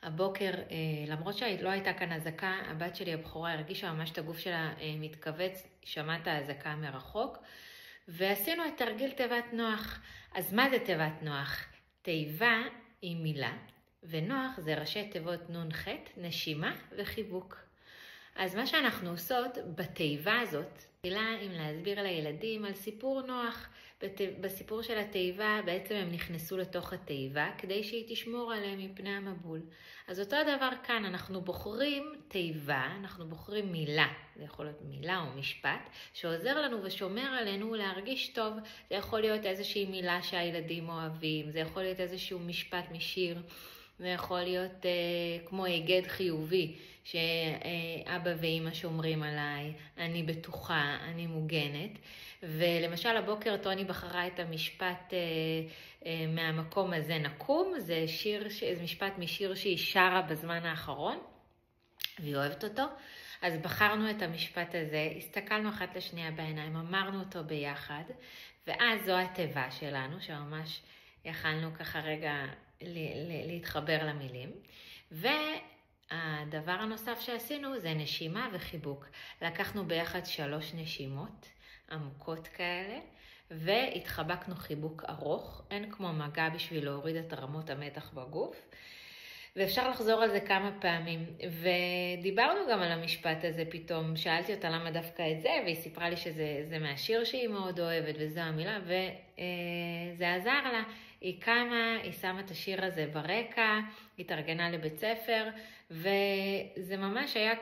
הבוקר, למרות שלא הייתה כאן אזעקה, הבת שלי הבכורה הרגישה ממש את הגוף שלה מתכווץ, שמעה את האזעקה מרחוק, ועשינו את תרגיל תיבת נוח. אז מה זה תיבת נוח? תיבה היא מילה, ונוח זה ראשי תיבות נון ח', נשימה וחיבוק. אז מה שאנחנו עושות בתיבה הזאת, תחילה אם להסביר לילדים על סיפור נוח. בסיפור של התיבה בעצם הם נכנסו לתוך התיבה כדי שהיא תשמור עליהם מפני המבול. אז אותו דבר כאן, אנחנו בוחרים תיבה, אנחנו בוחרים מילה, זה יכול להיות מילה או משפט, שעוזר לנו ושומר עלינו להרגיש טוב. זה יכול להיות איזושהי מילה שהילדים אוהבים, זה יכול להיות איזשהו משפט משיר, זה יכול להיות כמו היגד חיובי, שאבא ואמא שומרים עליי, אני בטוחה, אני מוגנת. ולמשל הבוקר טוני בחרה את המשפט מהמקום הזה נקום, זה משפט משיר שהיא שרה בזמן האחרון, והיא אוהבת אותו. אז בחרנו את המשפט הזה, הסתכלנו אחת לשנייה בעיניים, אמרנו אותו ביחד, ואז זו התיבה שלנו, שממש יכלנו ככה רגע להתחבר למילים. והדבר הנוסף שעשינו זה נשימה וחיבוק. לקחנו ביחד 3 נשימות עמוקות כאלה, והתחבקנו חיבוק ארוך, אין כמו מגע בשביל להוריד את רמות המתח בגוף. ואפשר לחזור על זה כמה פעמים, ודיברנו גם על המשפט הזה פתאום, שאלתי אותה למה דווקא את זה, והיא סיפרה לי שזה מהשיר שהיא מאוד אוהבת, וזו המילה, וזה עזר לה. היא קמה, היא שמה את השיר הזה ברקע, היא התארגנה לבית ספר, וזה ממש היה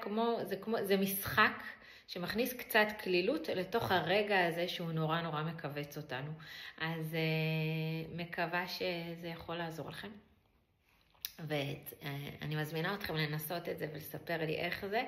זה משחק שמכניס קצת כלילות לתוך הרגע הזה שהוא נורא נורא מכווץ אותנו. אז מקווה שזה יכול לעזור לכם. ואני מזמינה אתכם לנסות את זה ולספר לי איך זה.